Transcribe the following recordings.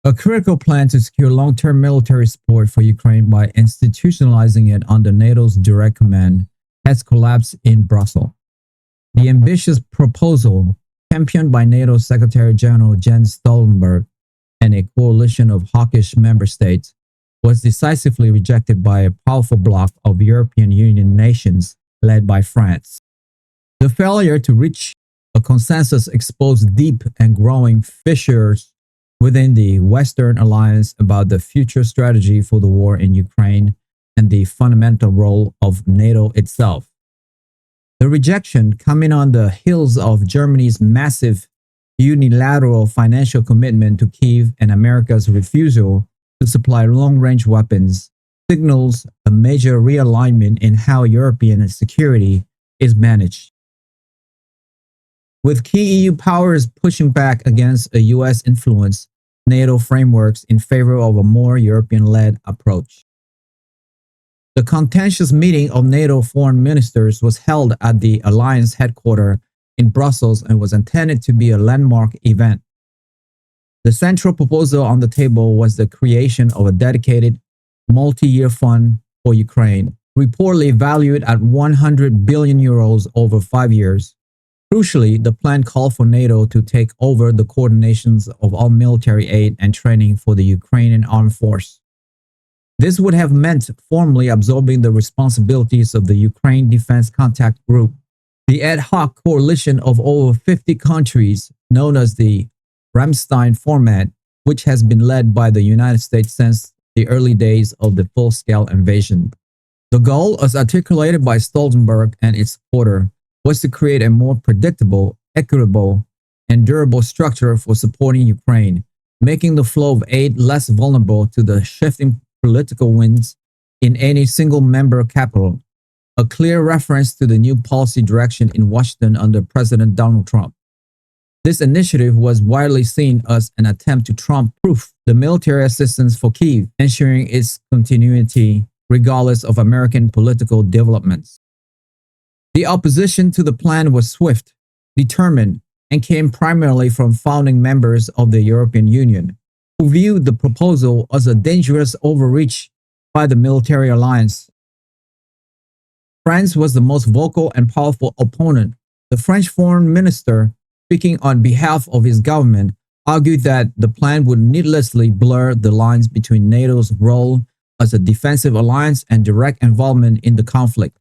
A critical plan to secure long-term military support for Ukraine by institutionalizing it under NATO's direct command has collapsed in Brussels. The ambitious proposal, championed by NATO Secretary General Jens Stoltenberg and a coalition of hawkish member states, was decisively rejected by a powerful bloc of European Union nations led by France. The failure to reach a consensus exposed deep and growing fissures within the Western alliance about the future strategy for the war in Ukraine and the fundamental role of NATO itself. The rejection, coming on the heels of Germany's massive unilateral financial commitment to Kyiv and America's refusal to supply long-range weapons, signals a major realignment in how European security is managed. With key EU powers pushing back against a US influence NATO frameworks in favor of a more European-led approach. The contentious meeting of NATO foreign ministers was held at the alliance headquarters in Brussels and was intended to be a landmark event. The central proposal on the table was the creation of a dedicated multi-year fund for Ukraine, reportedly valued at 100 billion euros over 5 years. Crucially, the plan called for NATO to take over the coordinations of all military aid and training for the Ukrainian armed force. This would have meant formally absorbing the responsibilities of the Ukraine Defense Contact Group, the ad hoc coalition of over 50 countries known as the Ramstein format, which has been led by the United States since the early days of the full-scale invasion. The goal, as articulated by Stoltenberg and its supporter, was to create a more predictable, equitable, and durable structure for supporting Ukraine, making the flow of aid less vulnerable to the shifting political winds in any single member capital, a clear reference to the new policy direction in Washington under President Donald Trump. This initiative was widely seen as an attempt to Trump-proof the military assistance for Kyiv, ensuring its continuity regardless of American political developments. The opposition to the plan was swift, determined, and came primarily from founding members of the European Union, who viewed the proposal as a dangerous overreach by the military alliance. France was the most vocal and powerful opponent. The French foreign minister, speaking on behalf of his government, argued that the plan would needlessly blur the lines between NATO's role as a defensive alliance and direct involvement in the conflict.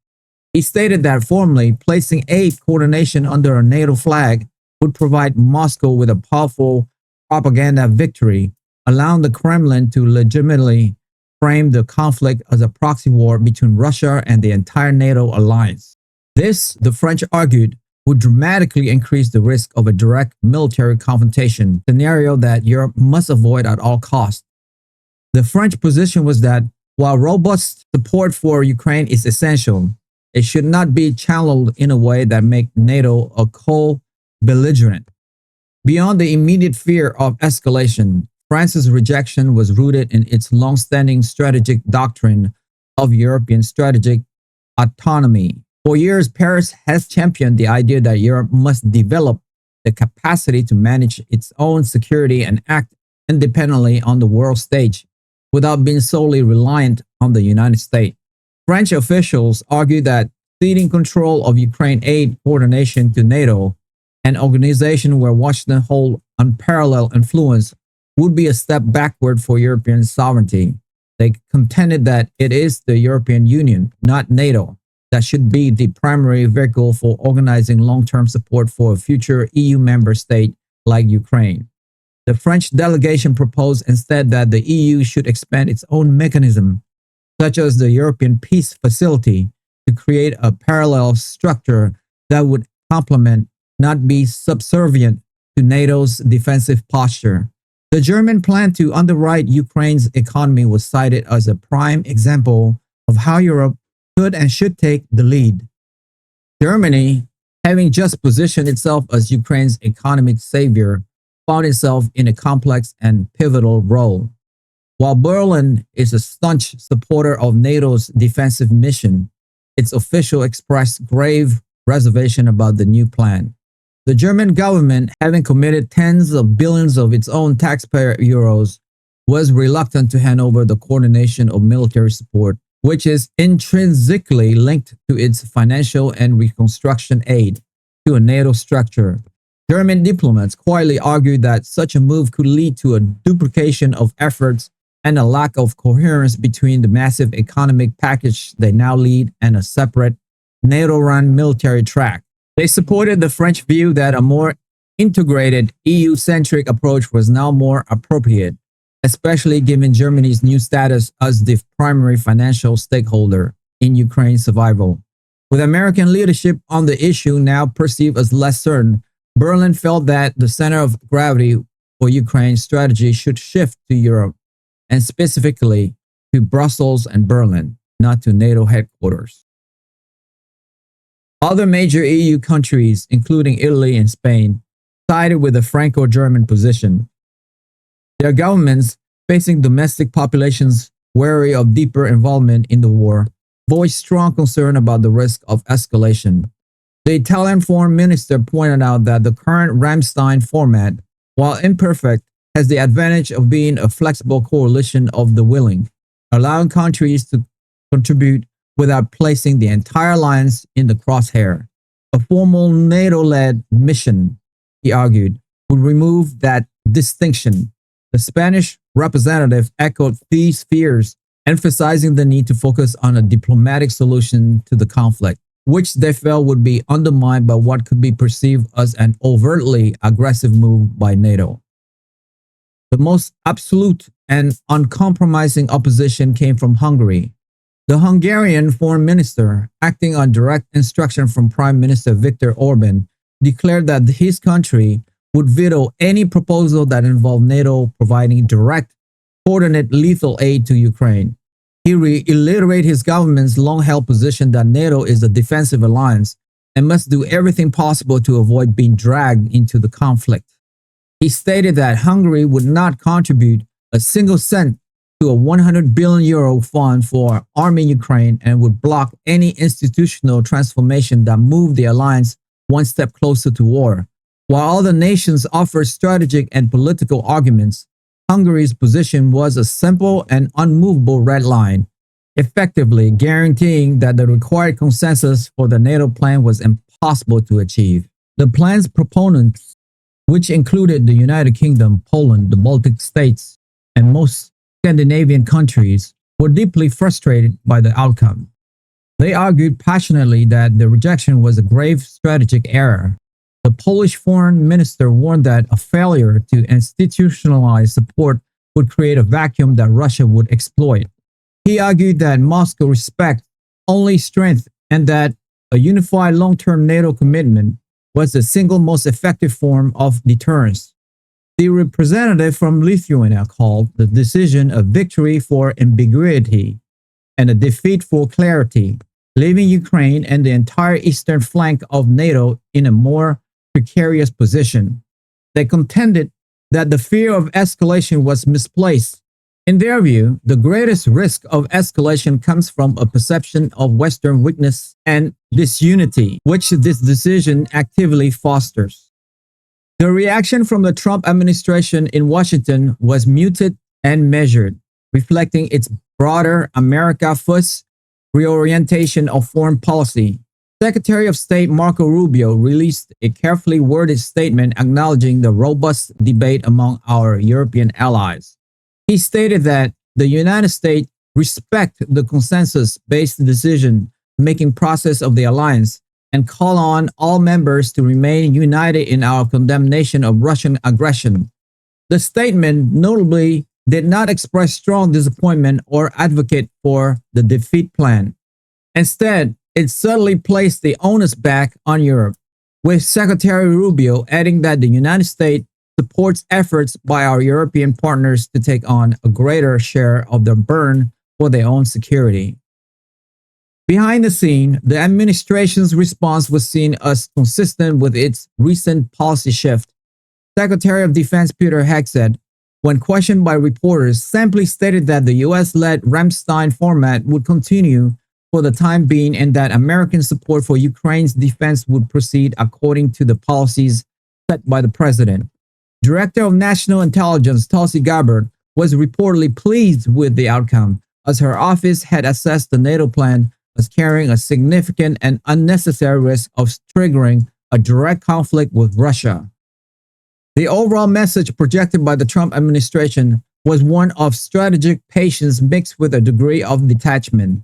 He stated that formally placing aid coordination under a NATO flag would provide Moscow with a powerful propaganda victory, allowing the Kremlin to legitimately frame the conflict as a proxy war between Russia and the entire NATO alliance. This, the French argued, would dramatically increase the risk of a direct military confrontation, scenario that Europe must avoid at all costs. The French position was that while robust support for Ukraine is essential, it should not be channeled in a way that makes NATO a co-belligerent. Beyond the immediate fear of escalation, France's rejection was rooted in its long-standing strategic doctrine of European strategic autonomy. For years, Paris has championed the idea that Europe must develop the capacity to manage its own security and act independently on the world stage without being solely reliant on the United States. French officials argue that ceding control of Ukraine aid coordination to NATO, an organization where Washington holds unparalleled influence, would be a step backward for European sovereignty. They contended that it is the European Union, not NATO, that should be the primary vehicle for organizing long-term support for a future EU member state like Ukraine. The French delegation proposed instead that the EU should expand its own mechanism, such as the European Peace Facility, to create a parallel structure that would complement, not be subservient to NATO's defensive posture. The German plan to underwrite Ukraine's economy was cited as a prime example of how Europe could and should take the lead. Germany, having just positioned itself as Ukraine's economic savior, found itself in a complex and pivotal role. While Berlin is a staunch supporter of NATO's defensive mission, its officials expressed grave reservation about the new plan. The German government, having committed tens of billions of its own taxpayer euros was reluctant to hand over the coordination of military support, which is intrinsically linked to its financial and reconstruction aid, to a NATO structure. German diplomats quietly argued that such a move could lead to a duplication of efforts and a lack of coherence between the massive economic package they now lead and a separate NATO-run military track. They supported the French view that a more integrated EU-centric approach was now more appropriate, especially given Germany's new status as the primary financial stakeholder in Ukraine's survival. With American leadership on the issue now perceived as less certain, Berlin felt that the center of gravity for Ukraine's strategy should shift to Europe, and specifically to Brussels and Berlin, not to NATO headquarters. Other major EU countries, including Italy and Spain, sided with the Franco-German position. Their governments, facing domestic populations wary of deeper involvement in the war, voiced strong concern about the risk of escalation. The Italian foreign minister pointed out that the current Ramstein format, while imperfect, has the advantage of being a flexible coalition of the willing, allowing countries to contribute without placing the entire alliance in the crosshair. A formal NATO-led mission, he argued, would remove that distinction. The Spanish representative echoed these fears, emphasizing the need to focus on a diplomatic solution to the conflict, which they felt would be undermined by what could be perceived as an overtly aggressive move by NATO. The most absolute and uncompromising opposition came from Hungary. The Hungarian foreign minister, acting on direct instruction from Prime Minister Viktor Orban, declared that his country would veto any proposal that involved NATO providing direct, coordinated lethal aid to Ukraine. He reiterated his government's long-held position that NATO is a defensive alliance and must do everything possible to avoid being dragged into the conflict. He stated that Hungary would not contribute a single cent to a €100 billion fund for arming Ukraine and would block any institutional transformation that moved the alliance one step closer to war. While other nations offered strategic and political arguments, Hungary's position was a simple and unmovable red line, effectively guaranteeing that the required consensus for the NATO plan was impossible to achieve. The plan's proponents, which included the United Kingdom, Poland, the Baltic states, and most Scandinavian countries, were deeply frustrated by the outcome. They argued passionately that the rejection was a grave strategic error. The Polish foreign minister warned that a failure to institutionalize support would create a vacuum that Russia would exploit. He argued that Moscow respects only strength and that a unified long-term NATO commitment was the single most effective form of deterrence. The representative from Lithuania called the decision a victory for ambiguity and a defeat for clarity, leaving Ukraine and the entire eastern flank of NATO in a more precarious position. They contended that the fear of escalation was misplaced. In their view, the greatest risk of escalation comes from a perception of Western weakness and disunity, which this decision actively fosters. The reaction from the Trump administration in Washington was muted and measured, reflecting its broader America-first reorientation of foreign policy. Secretary of State Marco Rubio released a carefully worded statement acknowledging the robust debate among our European allies. He stated that the United States respect the consensus-based decision-making process of the alliance and call on all members to remain united in our condemnation of Russian aggression. The statement notably did not express strong disappointment or advocate for the defeat plan. Instead, it subtly placed the onus back on Europe, with Secretary Rubio adding that the United States supports efforts by our European partners to take on a greater share of the burden for their own security. Behind the scene, the administration's response was seen as consistent with its recent policy shift. Secretary of Defense Peter Hegseth, when questioned by reporters, simply stated that the US-led Ramstein format would continue for the time being and that American support for Ukraine's defense would proceed according to the policies set by the president. Director of National Intelligence Tulsi Gabbard was reportedly pleased with the outcome, as her office had assessed the NATO plan as carrying a significant and unnecessary risk of triggering a direct conflict with Russia. The overall message projected by the Trump administration was one of strategic patience mixed with a degree of detachment,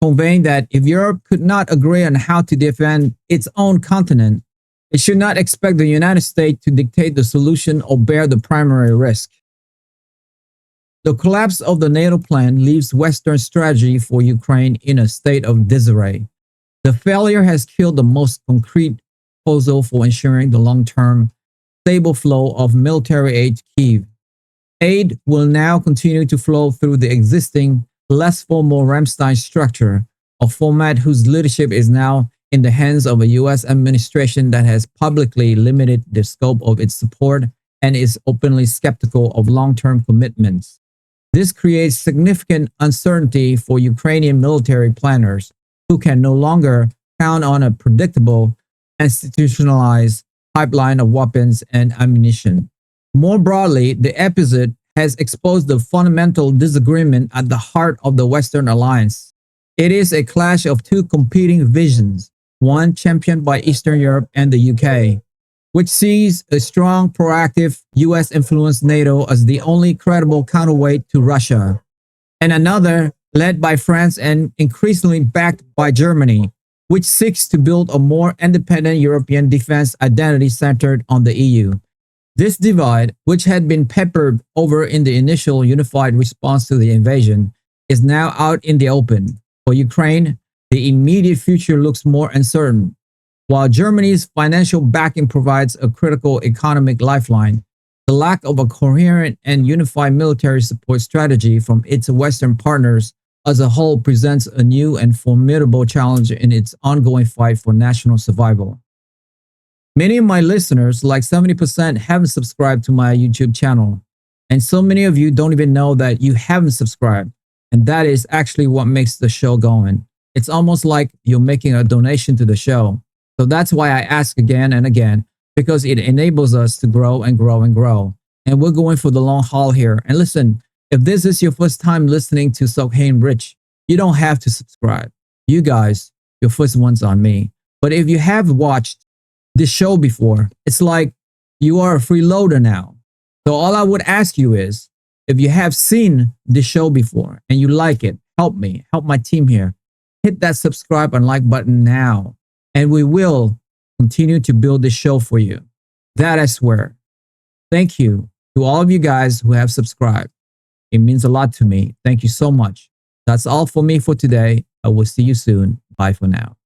conveying that if Europe could not agree on how to defend its own continent, it should not expect the United States to dictate the solution or bear the primary risk. The collapse of the NATO plan leaves Western strategy for Ukraine in a state of disarray. The failure has killed the most concrete proposal for ensuring the long-term stable flow of military aid to Kyiv. Aid will now continue to flow through the existing, less formal Ramstein structure, a format whose leadership is now in the hands of a U.S. administration that has publicly limited the scope of its support and is openly skeptical of long-term commitments. This creates significant uncertainty for Ukrainian military planners, who can no longer count on a predictable, institutionalized pipeline of weapons and ammunition. More broadly, the episode has exposed the fundamental disagreement at the heart of the Western alliance. It is a clash of two competing visions, one championed by Eastern Europe and the UK, which sees a strong, proactive, US-influenced NATO as the only credible counterweight to Russia, and another led by France and increasingly backed by Germany, which seeks to build a more independent European defense identity centered on the EU. This divide, which had been peppered over in the initial unified response to the invasion, is now out in the open. For Ukraine, the immediate future looks more uncertain. While Germany's financial backing provides a critical economic lifeline, the lack of a coherent and unified military support strategy from its Western partners as a whole presents a new and formidable challenge in its ongoing fight for national survival. Many of my listeners, like 70%, haven't subscribed to my YouTube channel, and so many of you don't even know that you haven't subscribed, and that is actually what makes the show going. It's almost like you're making a donation to the show. So that's why I ask again and again, because it enables us to grow and grow and grow. And we're going for the long haul here. And listen, if this is your first time listening to Sokhain Rich, you don't have to subscribe. You guys, your first one's on me. But if you have watched this show before, it's like you are a freeloader now. So all I would ask you is, if you have seen this show before and you like it, help me, help my team here. Hit that subscribe and like button now. And we will continue to build this show for you. That I swear. Thank you to all of you guys who have subscribed. It means a lot to me. Thank you so much. That's all for me for today. I will see you soon. Bye for now.